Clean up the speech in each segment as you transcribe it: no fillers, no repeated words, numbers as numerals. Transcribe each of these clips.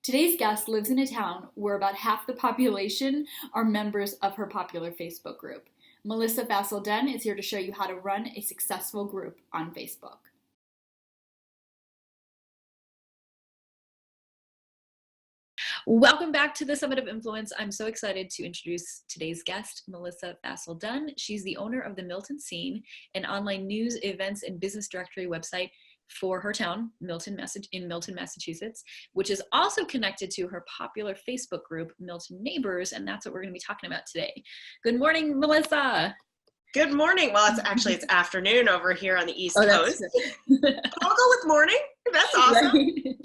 Today's guest lives in a town where about half the population are members of her popular Facebook group. Melissa Fassel Dunn is here to show you how to run a successful group on Facebook. Welcome back to the Summit of Influence. I'm so excited to introduce today's guest, Melissa Fassel Dunn. She's the owner of the Milton Scene, an online news, events, and business directory website for her town, Milton, Massachusetts, which is also connected to her popular Facebook group, Milton Neighbors, and that's what we're going to be talking about today. Good morning, Melissa. Good morning. Well, it's afternoon over here on the East Coast. I'll go with morning. That's awesome. Right.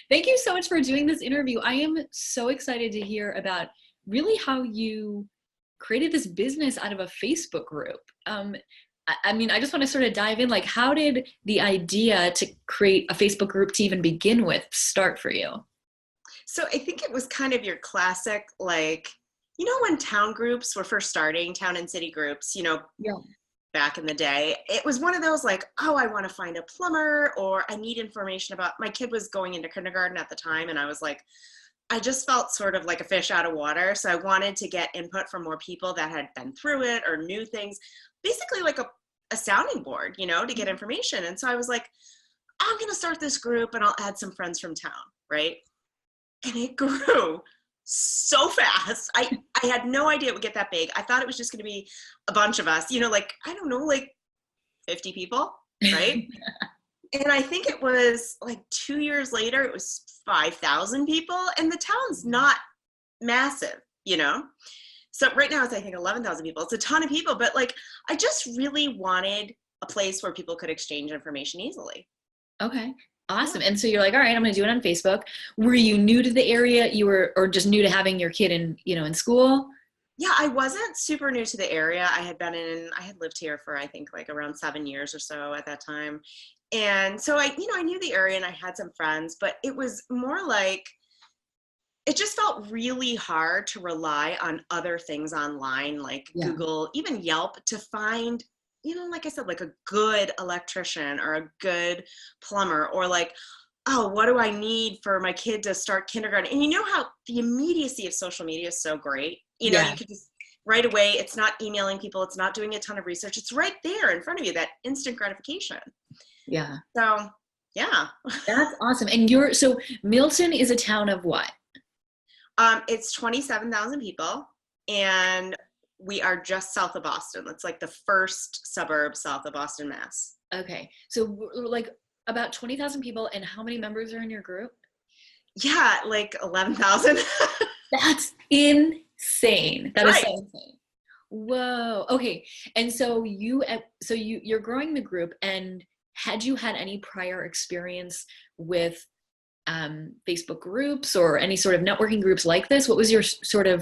Thank you so much for doing this interview. I am so excited to hear about really how you created this business out of a Facebook group. I just want to sort of dive in, like, how did the idea to create a Facebook group to even begin with start for you? So I think it was kind of your classic, like, when town groups were first starting, town and city groups, Yeah. back in the day, it was one of those like, oh, I want to find a plumber, or I need information about, my kid was going into kindergarten at the time. And I was like, I just felt sort of like a fish out of water. So I wanted to get input from more people that had been through it or knew things, basically like a sounding board, to get information. And so I was like, I'm going to start this group and I'll add some friends from town. Right. And it grew so fast. I had no idea it would get that big. I thought it was just going to be a bunch of us, like, I don't know, like 50 people. Right. And I think it was like 2 years later, it was 5,000 people, and the town's not massive, So right now it's, I think, 11,000 people. It's a ton of people, but like, I just really wanted a place where people could exchange information easily. Okay. Awesome. And so you're like, all right, I'm going to do it on Facebook. Were you new to the area? Or just new to having your kid in school? Yeah, I wasn't super new to the area. I had lived here for, I think, like around 7 years or so at that time. And so I knew the area and I had some friends, but it was more like, it just felt really hard to rely on other things online, like Google, even Yelp, to find, like I said, like a good electrician or a good plumber, or like, oh, what do I need for my kid to start kindergarten? And how the immediacy of social media is so great. You could just right away, it's not emailing people, it's not doing a ton of research. It's right there in front of you, that instant gratification. Yeah. So, yeah. That's awesome. And so Milton is a town of what? It's 27,000 people, and we are just south of Boston. That's like the first suburb south of Boston, Mass. Okay. So like about 20,000 people, and how many members are in your group? Yeah, like 11,000. That's insane. That is so insane. Whoa. Okay. And so you're growing the group, and had you had any prior experience with Facebook groups or any sort of networking groups like this? What was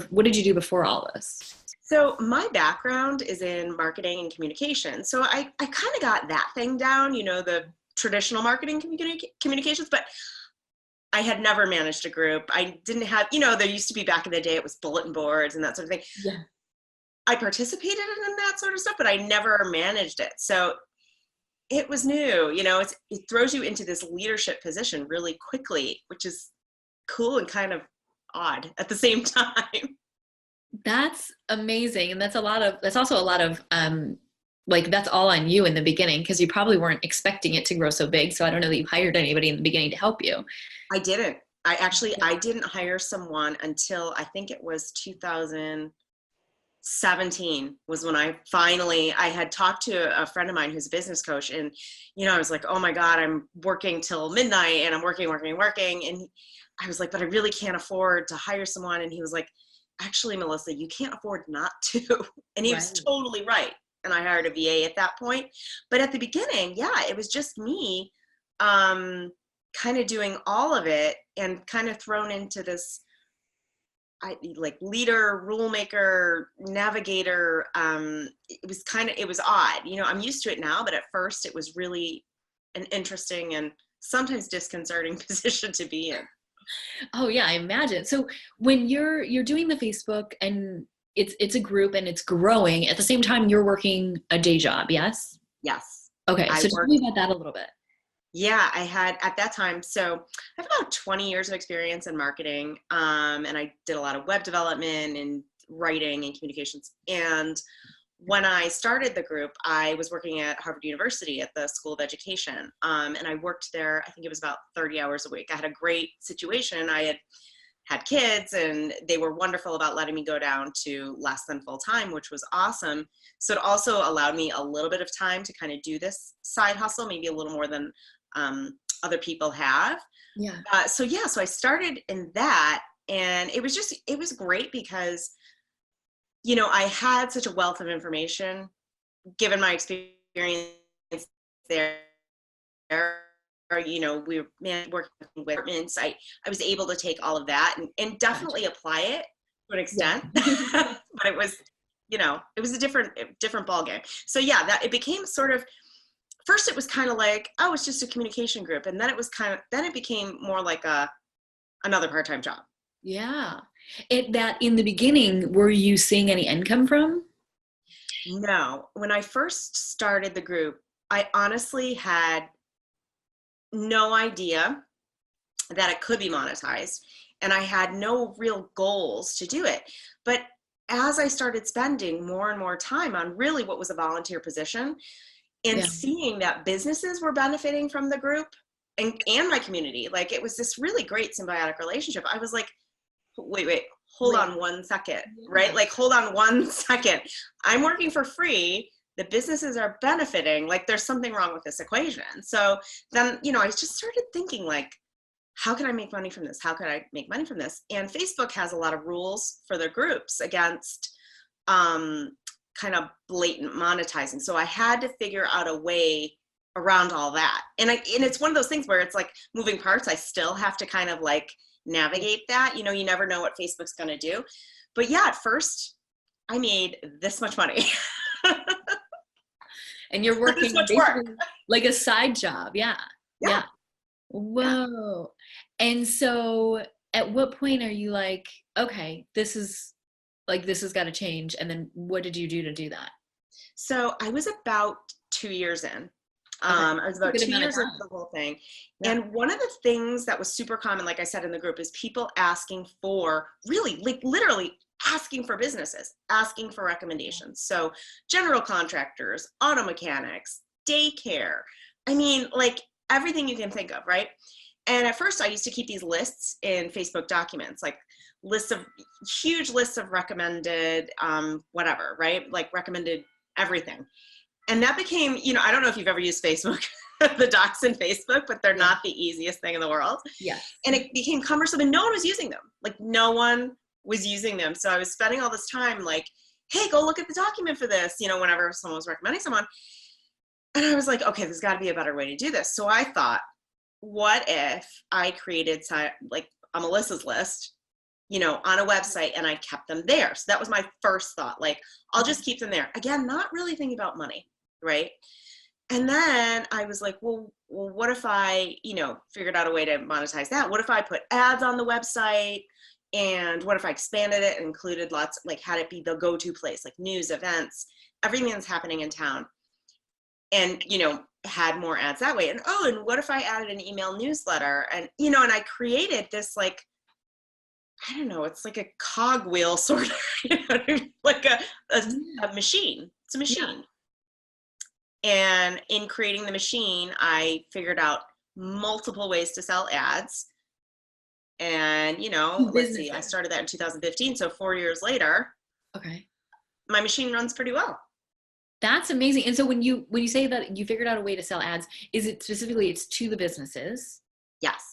what did you do before all this? So my background is in marketing and communication. So I kind of got that thing down, the traditional marketing communications, but I had never managed a group. I didn't have, there used to be, back in the day, it was bulletin boards and that sort of thing. Yeah. I participated in that sort of stuff, but I never managed it. So it was new, it throws you into this leadership position really quickly, which is cool and kind of odd at the same time. That's amazing. And that's also a lot of, that's all on you in the beginning, because you probably weren't expecting it to grow so big. So I don't know that you hired anybody in the beginning to help you. I didn't. I didn't hire someone until, I think it was 2017 was when I had talked to a friend of mine who's a business coach, and I was like, oh my God, I'm working till midnight and I'm working, and I was like, but I really can't afford to hire someone. And he was like, actually, Melissa, you can't afford not to. And he was totally right. And I hired a VA at that point. But at the beginning, it was just me kind of doing all of it, and kind of thrown into this leader, rule maker, navigator. It was odd. I'm used to it now, but at first it was really an interesting and sometimes disconcerting position to be in. Oh yeah, I imagine. So when you're doing the Facebook, and it's a group and it's growing, at the same time you're working a day job, yes? Yes. Okay, so tell me about that a little bit. Yeah, I had at that time. So I have about 20 years of experience in marketing. And I did a lot of web development and writing and communications. And when I started the group, I was working at Harvard University at the School of Education. And I worked there, I think it was about 30 hours a week. I had a great situation. I had kids and they were wonderful about letting me go down to less than full time, which was awesome. So it also allowed me a little bit of time to kind of do this side hustle, maybe a little more than other people have. Yeah. So I started in that, and it was great because, I had such a wealth of information given my experience there. We were working with apartments. I was able to take all of that and Gotcha. definitely apply it to an Yeah. extent, but it was a different ball game. So yeah, that it became sort of, first it was kind of like, oh, it's just a communication group. And then it became more like another part-time job. Yeah. That in the beginning, were you seeing any income from? No, when I first started the group, I honestly had no idea that it could be monetized. And I had no real goals to do it. But as I started spending more and more time on really what was a volunteer position and Yeah. seeing that businesses were benefiting from the group and my community, like it was this really great symbiotic relationship. I was like, wait, hold Wait. on 1 second, Yeah. right? Like, hold on 1 second. I'm working for free. The businesses are benefiting. Like, there's something wrong with this equation. So then, I just started thinking, like, how can I make money from this? How can I make money from this? And Facebook has a lot of rules for their groups against kind of blatant monetizing. So I had to figure out a way around all that. And it's one of those things where it's like moving parts. I still have to kind of like navigate that. You never know what Facebook's going to do. But yeah, at first I made this much money. And you're This working much work. basically like a side job. Yeah. Yeah. Yeah. Yeah. Whoa. And so at what point are you like, okay, this has got to change? And then what did you do to do that? So I was about 2 years in. Okay. I was A about good two amount of years into time. the whole thing. Yeah. And one of the things that was super common, like I said in the group, is people asking for really, like literally asking for businesses, asking for recommendations. So general contractors, auto mechanics, daycare. I mean, like everything you can think of, right? And at first I used to keep these lists in Facebook documents, like lists of huge lists of recommended whatever, right? Like recommended everything. And that became, I don't know if you've ever used Facebook, the docs in Facebook, but they're Yeah. not the easiest thing in the world. Yes. And it became cumbersome and no one was using them. Like no one was using them. So I was spending all this time like, hey, go look at the document for this, whenever someone was recommending someone. And I was like, okay, there's got to be a better way to do this. So I thought, what if I created like a Melissa's list, on a website and I kept them there. So that was my first thought. Like, I'll Okay. just keep them there. Again, not really thinking about money, right? And then I was like, well, what if I, figured out a way to monetize that? What if I put ads on the website? And what if I expanded it and included lots, like had it be the go-to place, like news, events, everything that's happening in town. And, had more ads that way. And what if I added an email newsletter? And, and I created this like, I don't know, it's like a cogwheel sort of, like a machine. It's a Yeah. machine. And in creating the machine, I figured out multiple ways to sell ads. And, To let's see, I businesses. started that in 2015. So 4 years later, Okay. my machine runs pretty well. That's amazing. And so when you say that you figured out a way to sell ads, is it specifically it's to the businesses? Yes,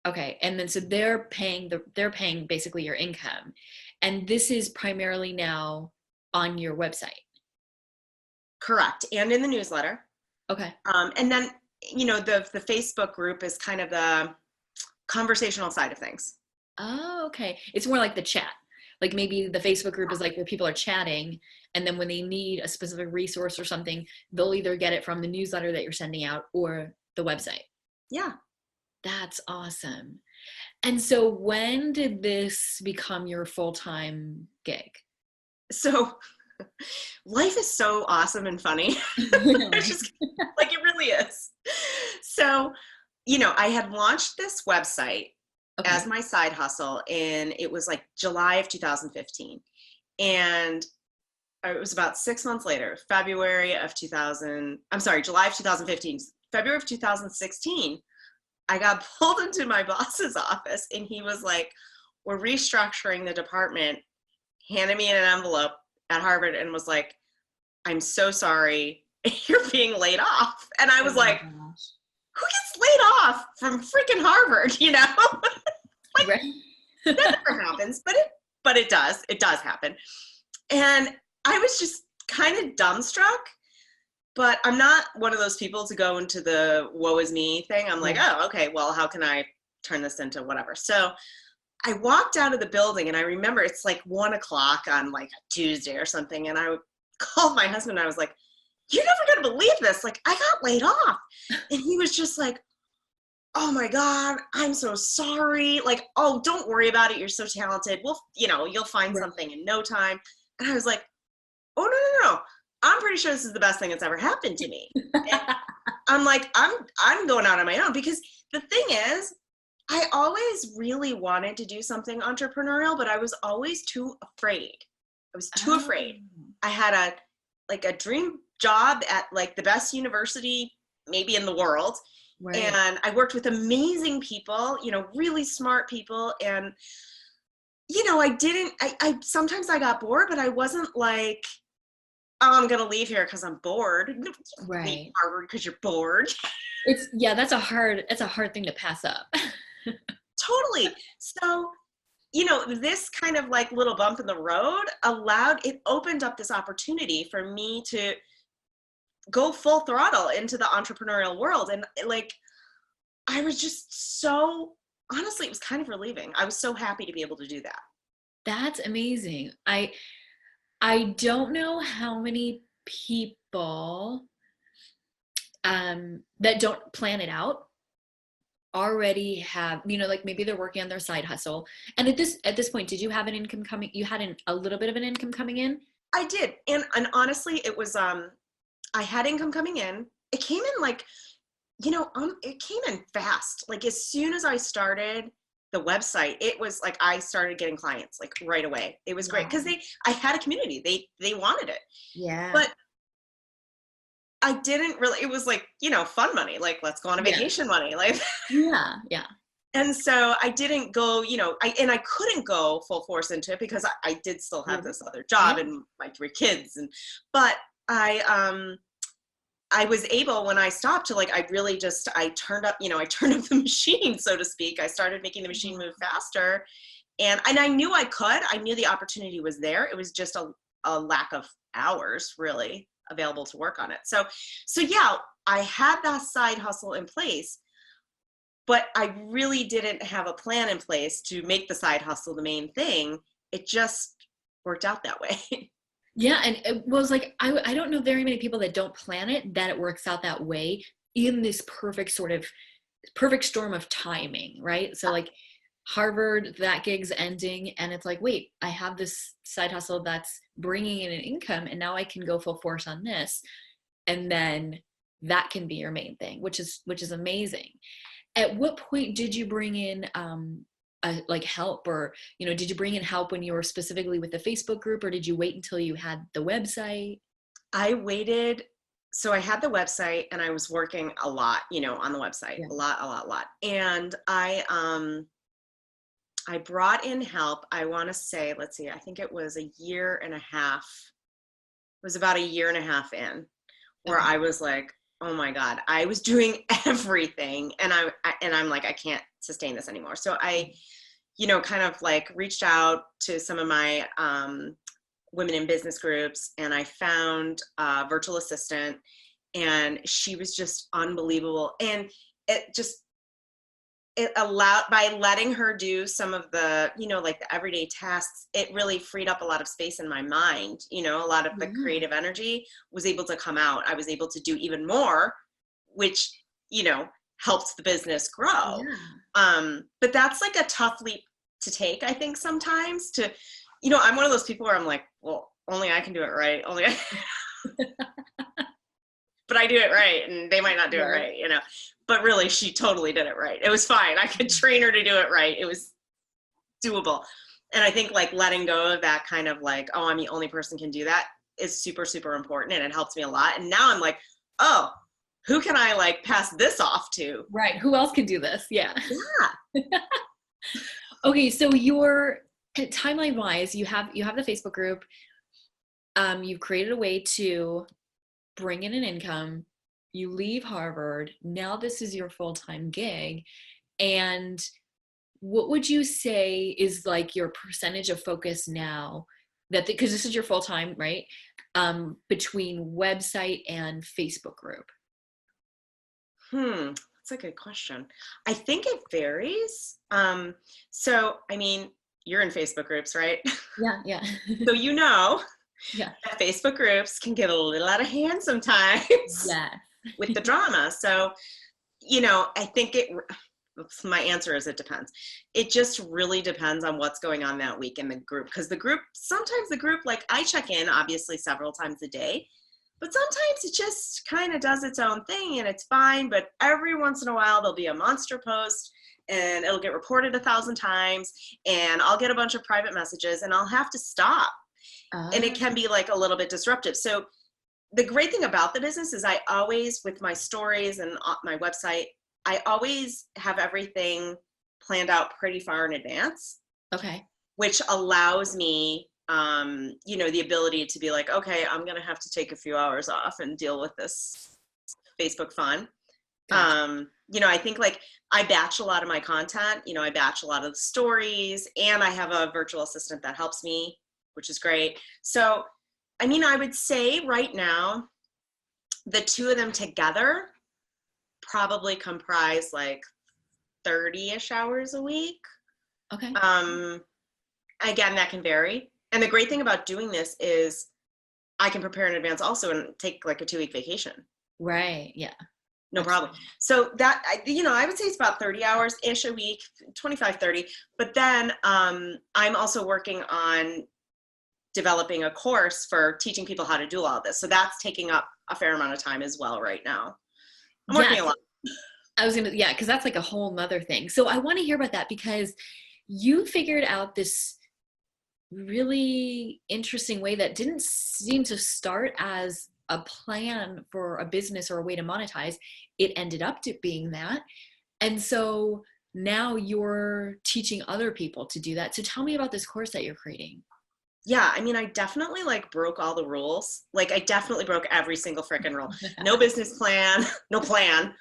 Okay. And then so they're paying basically your income. And this is primarily now on your website. correct. And in the newsletter. Okay. And then, the Facebook group is kind of the conversational side of things. Oh, okay. It's more like the chat. Like maybe the Facebook group is like where people are chatting, and then when they need a specific resource or something, they'll either get it from the newsletter that you're sending out or the website. Yeah. That's awesome. And so when did this become your full-time gig? So Life is so awesome and funny. It's just like, it really is. So, I had launched this website as Okay. my side hustle, and it was like July of 2015. And it was about 6 months later, July of 2015, February of 2016, I got pulled into my boss's office, and he was like, we're restructuring the department, handed me an envelope at Harvard and was like, I'm so sorry, you're being laid off. And I Oh was my like, gosh. who gets laid off from freaking Harvard, Like, Right. that never happens, but it does. It does happen. And I was just kind of dumbstruck, but I'm not one of those people to go into the woe is me thing. I'm like, Yeah. oh, okay, well, how can I turn this into whatever? So I walked out of the building, and I remember it's like 1:00 on like a Tuesday or something. And I called my husband, and I was like, you're never going to believe this. Like, I got laid off. And he was just like, oh my God, I'm so sorry. Like, oh, don't worry about it. You're so talented. Well, you'll find Right. something in no time. And I was like, oh, no, no, no. I'm pretty sure this is the best thing that's ever happened to me. And I'm like, I'm going out on my own, because the thing is, I always really wanted to do something entrepreneurial, but I was always too afraid. I was too Oh, afraid. I had a dream job at like the best university maybe in the world. right. And I worked with amazing people, really smart people. And, I sometimes I got bored, but I wasn't like, oh, I'm going to leave here because I'm bored. No, you don't leave Right. Harvard because you're bored. Yeah, that's a hard thing to pass up. Totally. So, this kind of like little bump in the road it opened up this opportunity for me to go full throttle into the entrepreneurial world. And like, I was just so, honestly, it was kind of relieving. I was so happy to be able to do that. That's amazing. I don't know how many people that don't plan it out already have, like maybe they're working on their side hustle. And at this point, did you have an income coming? You had a little bit of an income coming in? I did. And honestly, it was, I had income coming in. It came in like, it came in fast. Like, as soon as I started the website, it was like I started getting clients like right away. It was great Wow. because I had a community. They wanted it. Yeah. But I didn't really, it was like, fun money, like, let's go on a Yeah. vacation money. Like, Yeah. Yeah. and so I didn't go, I couldn't go full force into it because I did still have Yeah. this other job Yeah. and my 3 kids. But I was able, when I stopped, to like, I turned up, I turned up the machine, so to speak. I started making the machine move faster. And I knew I knew the opportunity was there. It was just a lack of hours really available to work on it. So yeah, I had that side hustle in place, but I really didn't have a plan in place to make the side hustle the main thing. It just worked out that way. Yeah, and it was like I don't know very many people that don't plan it, that it works out that way in this perfect storm of timing, right? So like Harvard, that gig's ending, and it's like, wait, I have this side hustle that's bringing in an income, and now I can go full force on this, and then that can be your main thing, which is amazing. At what point did you bring in like help, or did you bring in help when you were specifically with the Facebook group, or did you wait until you had the website? I waited. So I had the website and I was working a lot, on the website, Yeah. a lot. And I brought in help. I want to say, let's see, I think it was a year and a half. It was about a year and a half in where Okay. I was like, oh my God, I was doing everything. And I'm like, I can't sustain this anymore. So I, kind of like reached out to some of my women in business groups, and I found a virtual assistant, and she was just unbelievable. And it allowed, by letting her do some of the, like the everyday tasks, it really freed up a lot of space in my mind. A lot of the Yeah. creative energy was able to come out. I was able to do even more, which, helped the business grow. Yeah. But that's like a tough leap to take, I think, sometimes to, I'm one of those people where I'm like, well, only I can do it right. But I do it right, and they might not do it right, you know. But really, she totally did it right. It was fine. I could train her to do it right. It was doable. And I think like letting go of that kind of like, oh, I'm the only person can do that is super, super important. And it helps me a lot. And now I'm like, oh, who can I like pass this off to? Right. Who else can do this? Yeah. Yeah. Okay. So your timeline wise, you have the Facebook group. You've created a way to bring in an income. You leave Harvard. Now this is your full-time gig. And what would you say is like your percentage of focus now that, because this is your full-time, right? Between website and Facebook group? That's a good question. I think it varies. So, I mean, you're in Facebook groups, right? Yeah, yeah. So you know Yeah. that Facebook groups can get a little out of hand sometimes Yeah. with the drama. So, you know, I think my answer is it depends. It just really depends on what's going on that week in the group. Because sometimes the group, like I check in obviously several times a day, but sometimes it just kind of does its own thing and it's fine. But every once in a while, there'll be a monster post and it'll get reported 1,000 times and I'll get a bunch of private messages and I'll have to stop. And it can be like a little bit disruptive. So the great thing about the business is I always, with my stories and my website, I always have everything planned out pretty far in advance. Okay. Which allows me, you know, the ability to be like, okay, I'm going to have to take a few hours off and deal with this Facebook fun. Gotcha. You know, I think like I batch a lot of my content, you know, I batch a lot of the stories and I have a virtual assistant that helps me, which is great. So, I mean, I would say right now, the two of them together probably comprise like 30-ish hours a week. Okay. Again, that can vary. And the great thing about doing this is I can prepare in advance also and take like a 2-week vacation. Right. Yeah. No problem. So that, you know, I would say it's about 30 hours-ish a week, 25, 30. But then I'm also working on developing a course for teaching people how to do all of this. So that's taking up a fair amount of time as well right now. I'm working a lot. Yeah, because that's like a whole nother thing. So I want to hear about that because you figured out this really interesting way that didn't seem to start as a plan for a business or a way to monetize. It ended up being that. And so now you're teaching other people to do that. So tell me about this course that you're creating. Yeah, I mean, I definitely like broke all the rules. Like I definitely broke every single freaking rule. No business plan, no plan.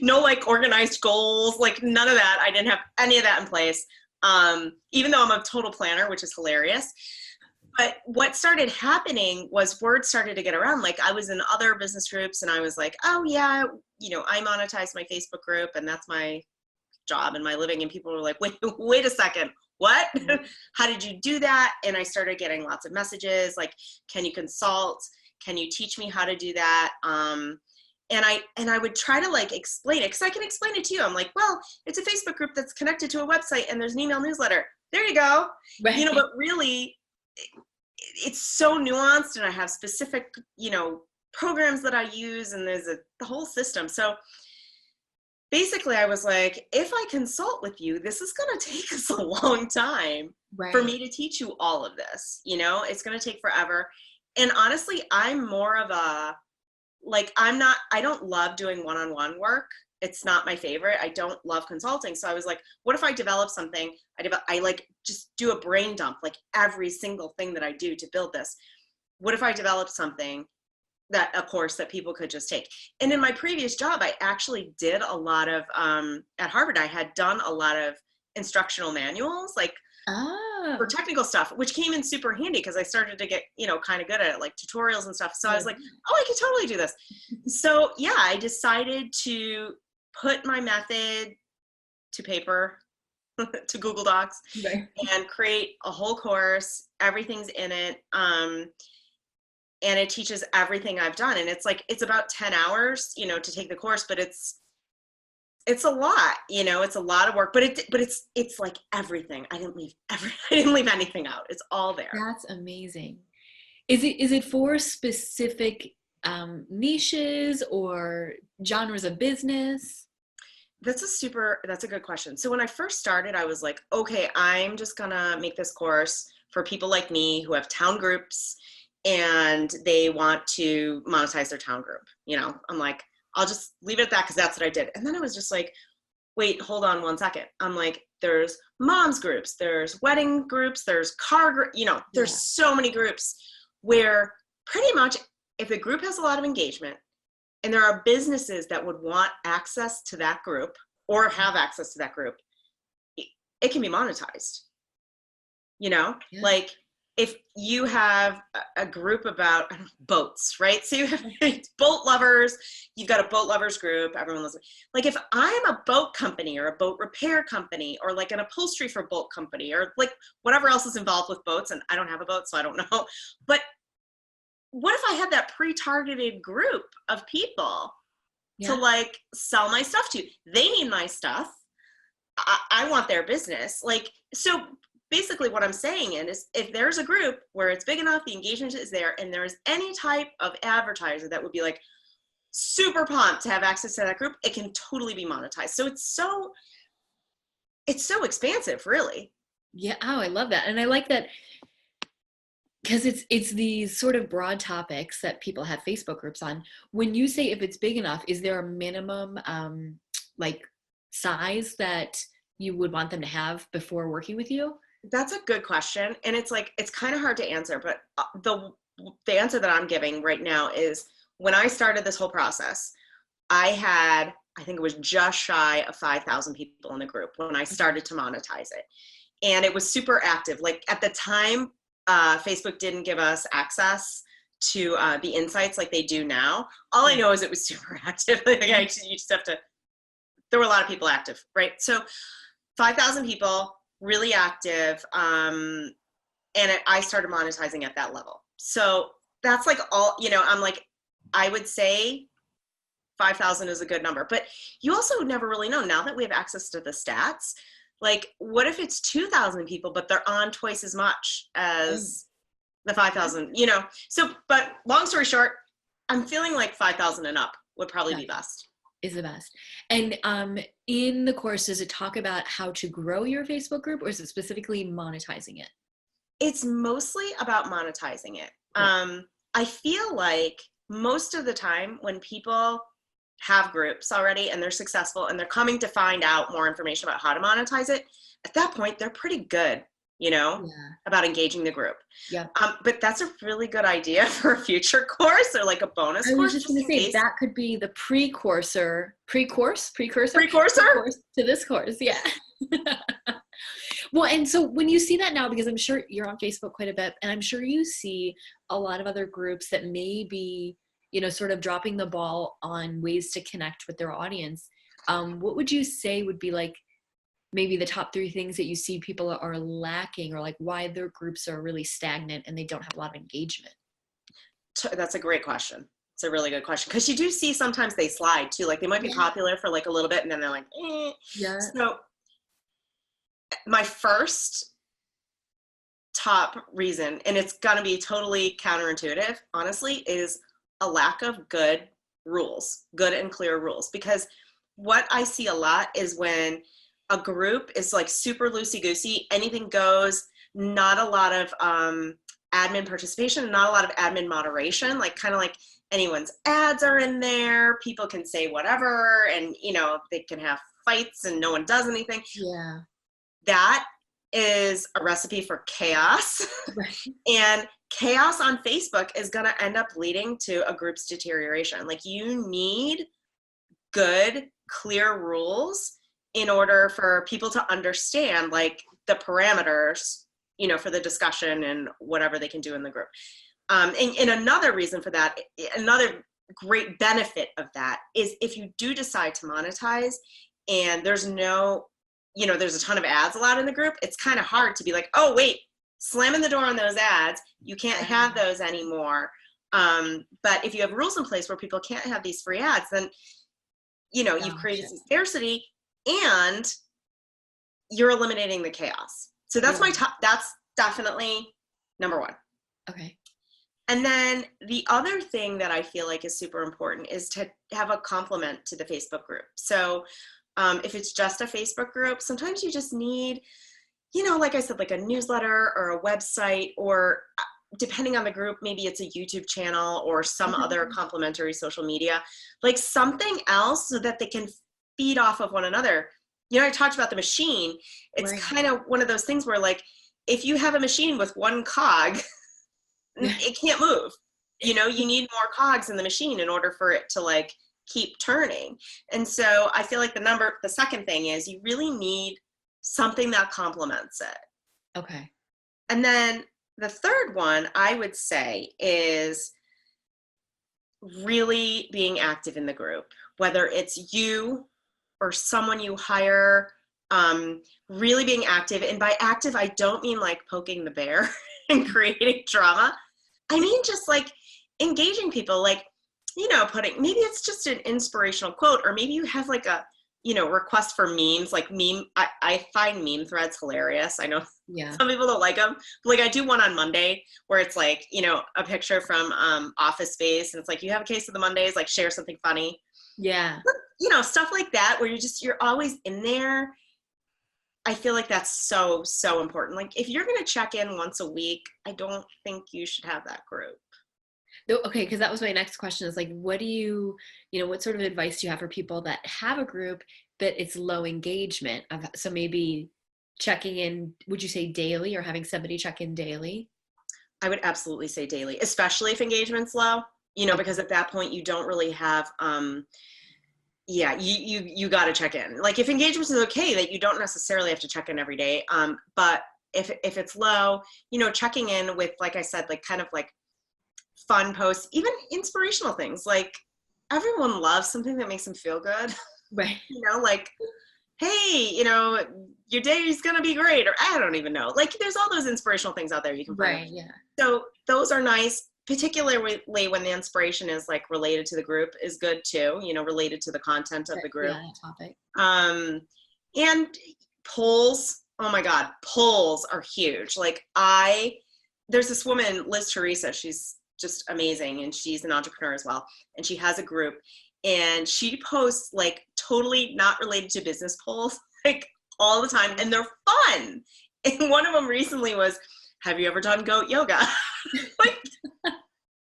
No like organized goals, like none of that. I didn't have any of that in place. Even though I'm a total planner, which is hilarious. But what started happening was word started to get around. Like I was in other business groups and I was like, oh yeah, you know, I monetize my Facebook group and that's my job and my living. And people were like, wait a second, what? How did you do that? And I started getting lots of messages like, can you consult? Can you teach me how to do that? And I would try to like explain it because I can explain it to you. I'm like, well, it's a Facebook group that's connected to a website and there's an email newsletter. There you go. Right. You know, but really it's so nuanced and I have specific, you know, programs that I use and there's the whole system. So basically I was like, if I consult with you, this is going to take us a long time for me to teach you all of this. You know, it's going to take forever. And honestly, I'm more of a, like, I don't love doing one-on-one work. It's not my favorite. I don't love consulting. So I was like, what if I develop something? I like just do a brain dump, like every single thing that I do to build this. What if I developed something a course that people could just take? And in my previous job, I actually did a lot of, at Harvard, I had done a lot of instructional manuals, like for technical stuff, which came in super handy because I started to get, you know, kind of good at it, like tutorials and stuff. So I was like, oh, I could totally do this. So yeah, I decided to put my method to paper, to Google Docs, and create a whole course. Everything's in it. And it teaches everything I've done. And it's like, it's about 10 hours, you know, to take the course, but it's It's a lot, it's a lot of work, but it's like everything. I didn't leave anything out. It's all there. That's amazing. Is it for specific niches or genres of business? That's a good question. So when I first started, I was like, okay, I'm just gonna make this course for people like me who have town groups and they want to monetize their town group. I'm like, I'll just leave it at that because that's what I did. And then I was just like, wait, hold on one second. I'm like, there's moms groups, there's wedding groups, there's there's Yeah. so many groups where pretty much if a group has a lot of engagement and there are businesses that would want access to that group or have access to that group, it can be monetized. Yeah. Like if you have a group about boats, right? So you have boat lovers, you've got a boat lovers group, everyone loves it. Like if I'm a boat company or a boat repair company or like an upholstery for boat company or like whatever else is involved with boats, and I don't have a boat, so I don't know. But what if I had that pre-targeted group of people to Yeah. like sell my stuff to? They need my stuff. I want their business. Like, so basically what I'm saying is if there's a group where it's big enough, the engagement is there, and there's any type of advertiser that would be like super pumped to have access to that group, it can totally be monetized. So it's so expansive, really. Yeah. Oh, I love that. And I like that because it's these sort of broad topics that people have Facebook groups on. When you say if it's big enough, is there a minimum like size that you would want them to have before working with you? That's a good question. And it's like, it's kind of hard to answer, but the answer that I'm giving right now is when I started this whole process, I think it was just shy of 5,000 people in the group when I started to monetize it. And it was super active. Like at the time, Facebook didn't give us access to the insights like they do now. All I know is it was super active. Like you just have to, there were a lot of people active, right? So 5,000 people, really active. I started monetizing at that level. So that's like all, I'm like, I would say 5,000 is a good number, but you also never really know now that we have access to the stats. Like, what if it's 2,000 people, but they're on twice as much as the 5,000, So, but long story short, I'm feeling like 5,000 and up would probably be best. Is the best. And in the course, does it talk about how to grow your Facebook group, or is it specifically monetizing it? It's mostly about monetizing it. Cool. I feel like most of the time when people have groups already and they're successful and they're coming to find out more information about how to monetize it, at that point, they're pretty good, Yeah. about engaging the group. Yeah. But that's a really good idea for a future course or like a bonus I was course. just going to say that could be the precursor Precursor? to this course. Yeah. Well, and so when you see that now, because I'm sure you're on Facebook quite a bit, and I'm sure you see a lot of other groups that may be, sort of dropping the ball on ways to connect with their audience. What would you say would be like maybe the top 3 things that you see people are lacking, or like why their groups are really stagnant and they don't have a lot of engagement? That's a great question. It's a really good question because you do see sometimes they slide too. Like they might be popular for like a little bit and then they're like, eh. Yeah. So my first top reason, and it's going to be totally counterintuitive, honestly, is a lack of good rules, good and clear rules. Because what I see a lot is when a group is like super loosey-goosey, anything goes, not a lot of admin participation, not a lot of admin moderation, like kind of like anyone's ads are in there, people can say whatever, and they can have fights and no one does anything. Yeah. That is a recipe for chaos. Right. And chaos on Facebook is going to end up leading to a group's deterioration. Like you need good, clear rules in order for people to understand like the parameters, for the discussion and whatever they can do in the group. And another reason for that, another great benefit of that is if you do decide to monetize and there's there's a ton of ads allowed in the group, it's kind of hard to be like, oh, wait, slamming the door on those ads, you can't have those anymore. But if you have rules in place where people can't have these free ads, then you've created some scarcity and you're eliminating the chaos. So that's that's definitely number one. Okay. And then the other thing that I feel like is super important is to have a complement to the Facebook group. So if it's just a Facebook group, sometimes you just need, like I said, like a newsletter or a website, or depending on the group, maybe it's a YouTube channel or some other complementary social media, like something else so that they can feed off of one another. I talked about the machine. It's kind of one of those things where, like, if you have a machine with one cog, it can't move. You need more cogs in the machine in order for it to like keep turning. And so I feel like the second thing is you really need something that complements it. Okay. And then the third one I would say is really being active in the group, whether it's you or someone you hire, really being active. And by active, I don't mean like poking the bear and creating drama. I mean, just like engaging people, like, maybe it's just an inspirational quote, or maybe you have like a, request for memes, like I find meme threads hilarious. I know some people don't like them, but like I do one on Monday where it's like, a picture from Office Space, and it's like, you have a case of the Mondays, like share something funny. Yeah. Stuff like that, where you're always in there. I feel like that's so, so important. Like if you're going to check in once a week, I don't think you should have that group. Okay, because that was my next question is like, what do you, what sort of advice do you have for people that have a group, but it's low engagement? So maybe checking in, would you say daily, or having somebody check in daily? I would absolutely say daily, especially if engagement's low, because at that point you don't really have, you got to check in. Like if engagement is okay, that you don't necessarily have to check in every day. But if it's low, checking in with, like I said, like kind of like fun posts, even inspirational things. Like everyone loves something that makes them feel good. Right. Like, hey, your day is going to be great, or I don't even know. Like there's all those inspirational things out there you can find. Right. Yeah. So those are nice, particularly when the inspiration is like related to the group is good too, related to the content of the group. Yeah, topic. And polls, oh my God, polls are huge. Like there's this woman, Liz Teresa, she's just amazing, and she's an entrepreneur as well. And she has a group, and she posts like totally not related to business polls, like all the time, and they're fun. And one of them recently was, have you ever done goat yoga? Like,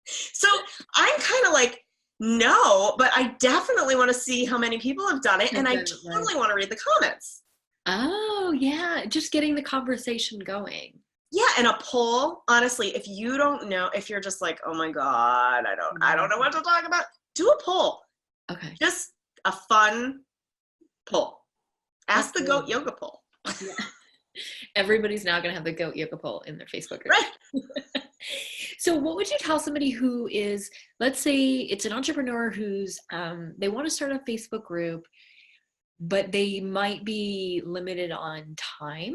so I'm kind of like, no, but I definitely want to see how many people have done it. And I totally want to read the comments. Oh yeah. Just getting the conversation going. Yeah. And a poll, honestly, if you don't know, if you're just like, oh my God, I don't know what to talk about, do a poll. Okay. Just a fun poll. Ask the goat yoga poll. Yeah. Everybody's now going to have the goat yoga poll in their Facebook group. Right. So what would you tell somebody who is, let's say it's an entrepreneur who's, they want to start a Facebook group, but they might be limited on time,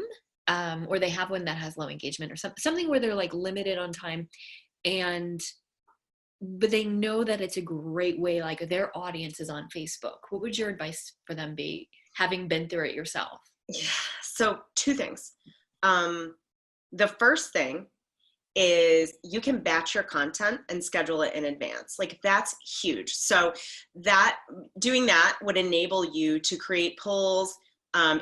or they have one that has low engagement, or something where they're like limited on time, but they know that it's a great way, like their audience is on Facebook. What would your advice for them be, having been through it yourself? Yeah. So 2 things. The first thing is you can batch your content and schedule it in advance. Like that's huge. So doing that would enable you to create polls,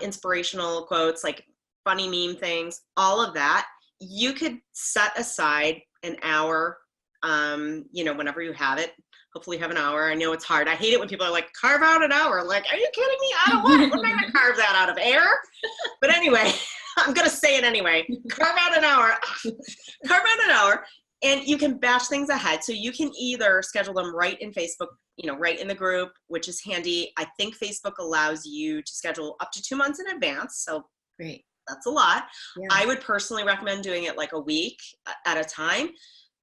inspirational quotes, like funny meme things, all of that. You could set aside an hour, whenever you have it. Hopefully you have an hour. I know it's hard. I hate it when people are like, carve out an hour. Like, are you kidding me? I don't want it. What am I going to carve that out of air? But anyway, I'm going to say it anyway. Carve out an hour. Carve out an hour. And you can batch things ahead. So you can either schedule them right in Facebook, right in the group, which is handy. I think Facebook allows you to schedule up to 2 months in advance. So great. That's a lot. Yeah. I would personally recommend doing it like a week at a time,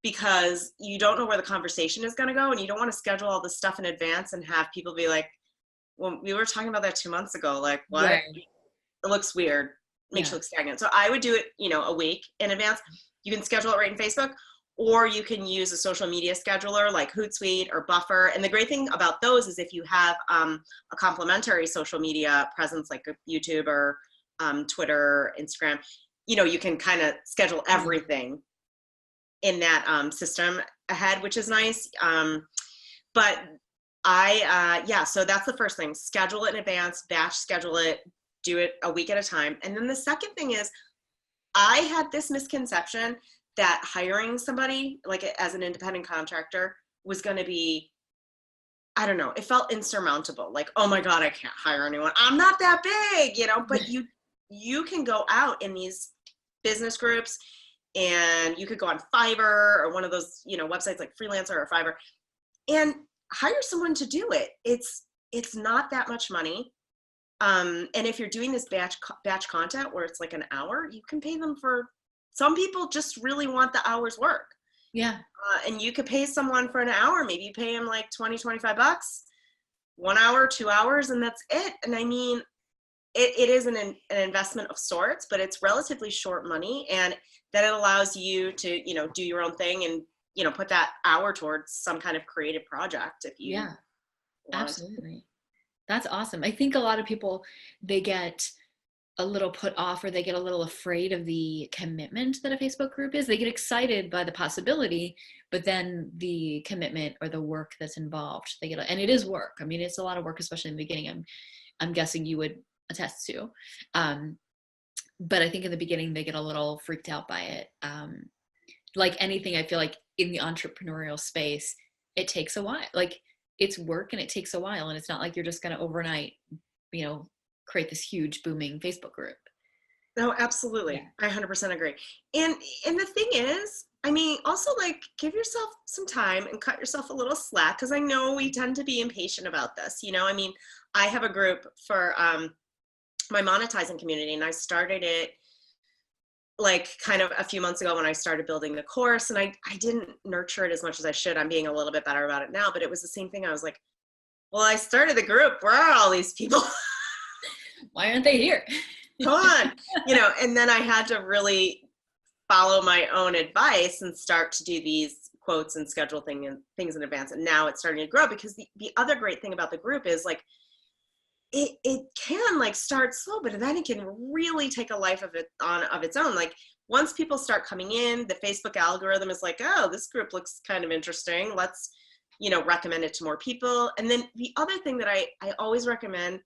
because you don't know where the conversation is going to go, and you don't want to schedule all this stuff in advance and have people be like, well, we were talking about that 2 months ago. Like, what? Right. It looks weird. Makes you look stagnant. So I would do it, a week in advance. You can schedule it right in Facebook, or you can use a social media scheduler like Hootsuite or Buffer. And the great thing about those is if you have a complementary social media presence like YouTube or Twitter, Instagram, you can kind of schedule everything in that system ahead, which is nice. But so that's the first thing. Schedule it in advance, batch schedule it, do it a week at a time. And then the second thing is, I had this misconception that hiring somebody like as an independent contractor was going to be, I don't know, it felt insurmountable. Like, oh my God, I can't hire anyone. I'm not that big, but you can go out in these business groups, and you could go on Fiverr or one of those, websites like Freelancer or Fiverr, and hire someone to do it. It's not that much money. And if you're doing this batch content where it's like an hour, you can pay them for, some people just really want the hour's work. Yeah. And you could pay someone for an hour, maybe you pay them like $20-25, 1 hour, 2 hours, and that's it. And I mean, it is an investment of sorts, but it's relatively short money, and then it allows you to, do your own thing and, put that hour towards some kind of creative project if you want. Absolutely. That's awesome. I think a lot of people, they get a little put off, or they get a little afraid of the commitment that a Facebook group is. They get excited by the possibility, but then the commitment or the work that's involved, and it is work. I mean, it's a lot of work, especially in the beginning. I'm guessing you would attest to. But I think in the beginning, they get a little freaked out by it. Like anything, I feel like in the entrepreneurial space, it takes a while. Like, it's work and it takes a while, and it's not like you're just going to overnight, create this huge booming Facebook group. No, absolutely. Yeah. I 100% agree. And the thing is, I mean, also like give yourself some time and cut yourself a little slack, because I know we tend to be impatient about this. I mean, I have a group for my monetizing community, and I started it like kind of a few months ago when I started building the course, and I didn't nurture it as much as I should. I'm being a little bit better about it now, but it was the same thing. I was like, well, I started the group. Where are all these people? Why aren't they here? Come on, and then I had to really follow my own advice and start to do these quotes and schedule things in advance. And now it's starting to grow, because the other great thing about the group is like, it can like start slow, but then it can really take a life of its own. Like, once people start coming in, the Facebook algorithm is like, oh, this group looks kind of interesting. Let's, recommend it to more people. And then the other thing that I always recommend,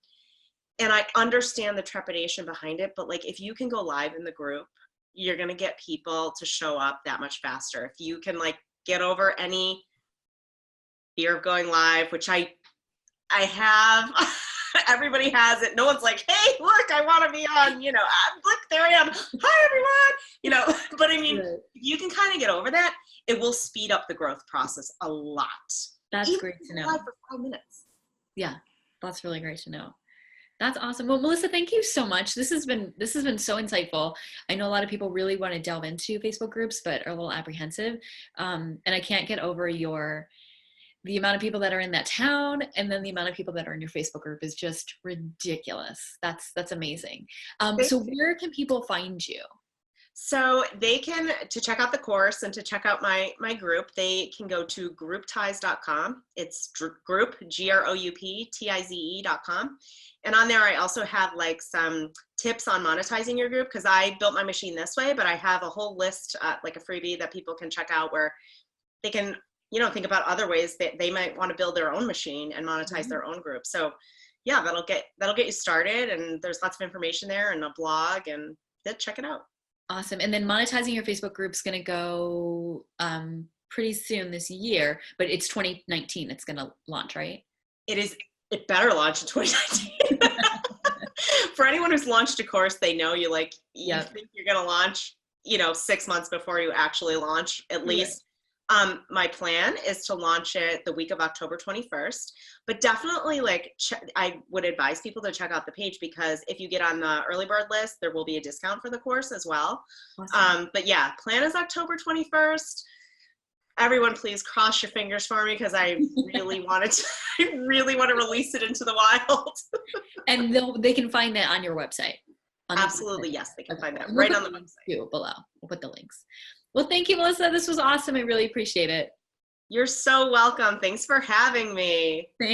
and I understand the trepidation behind it, but like, if you can go live in the group, you're going to get people to show up that much faster. If you can like get over any fear of going live, which I have, everybody has it. No one's like, hey, look, I want to be on, look, there I am. Hi, everyone. But I mean, if you can kind of get over that, it will speed up the growth process a lot. That's Even great to know. live for 5 minutes. Yeah, that's really great to know. That's awesome. Well, Melissa, thank you so much. This has been so insightful. I know a lot of people really want to delve into Facebook groups, but are a little apprehensive. And I can't get over the amount of people that are in that town, and then the amount of people that are in your Facebook group is just ridiculous. That's amazing. So where can people find you? So they can, to check out the course and to check out my group, they can go to grouptize.com. It's group, GROUPTIZE.com. And on there, I also have like some tips on monetizing your group, because I built my machine this way, but I have a whole list, like a freebie that people can check out, where they can, think about other ways that they might want to build their own machine and monetize their own group. So yeah, that'll get you started, and there's lots of information there and a blog, and check it out. Awesome. And then monetizing your Facebook group is going to go pretty soon this year, but it's 2019. It's going to launch, right? It is. It better launch in 2019. For anyone who's launched a course, they know you think you're going to launch, 6 months before you actually launch, at least. My plan is to launch it the week of October 21st, but definitely I would advise people to check out the page, because if you get on the early bird list, there will be a discount for the course as well. Awesome. But yeah, plan is October 21st. Everyone, please cross your fingers for me, because I really want to release it into the wild. And they can find that on your website. Absolutely. Yes, they can find that right on the website. Below. We'll put the links. Well, thank you, Melissa. This was awesome. I really appreciate it. You're so welcome. Thanks for having me. Thanks.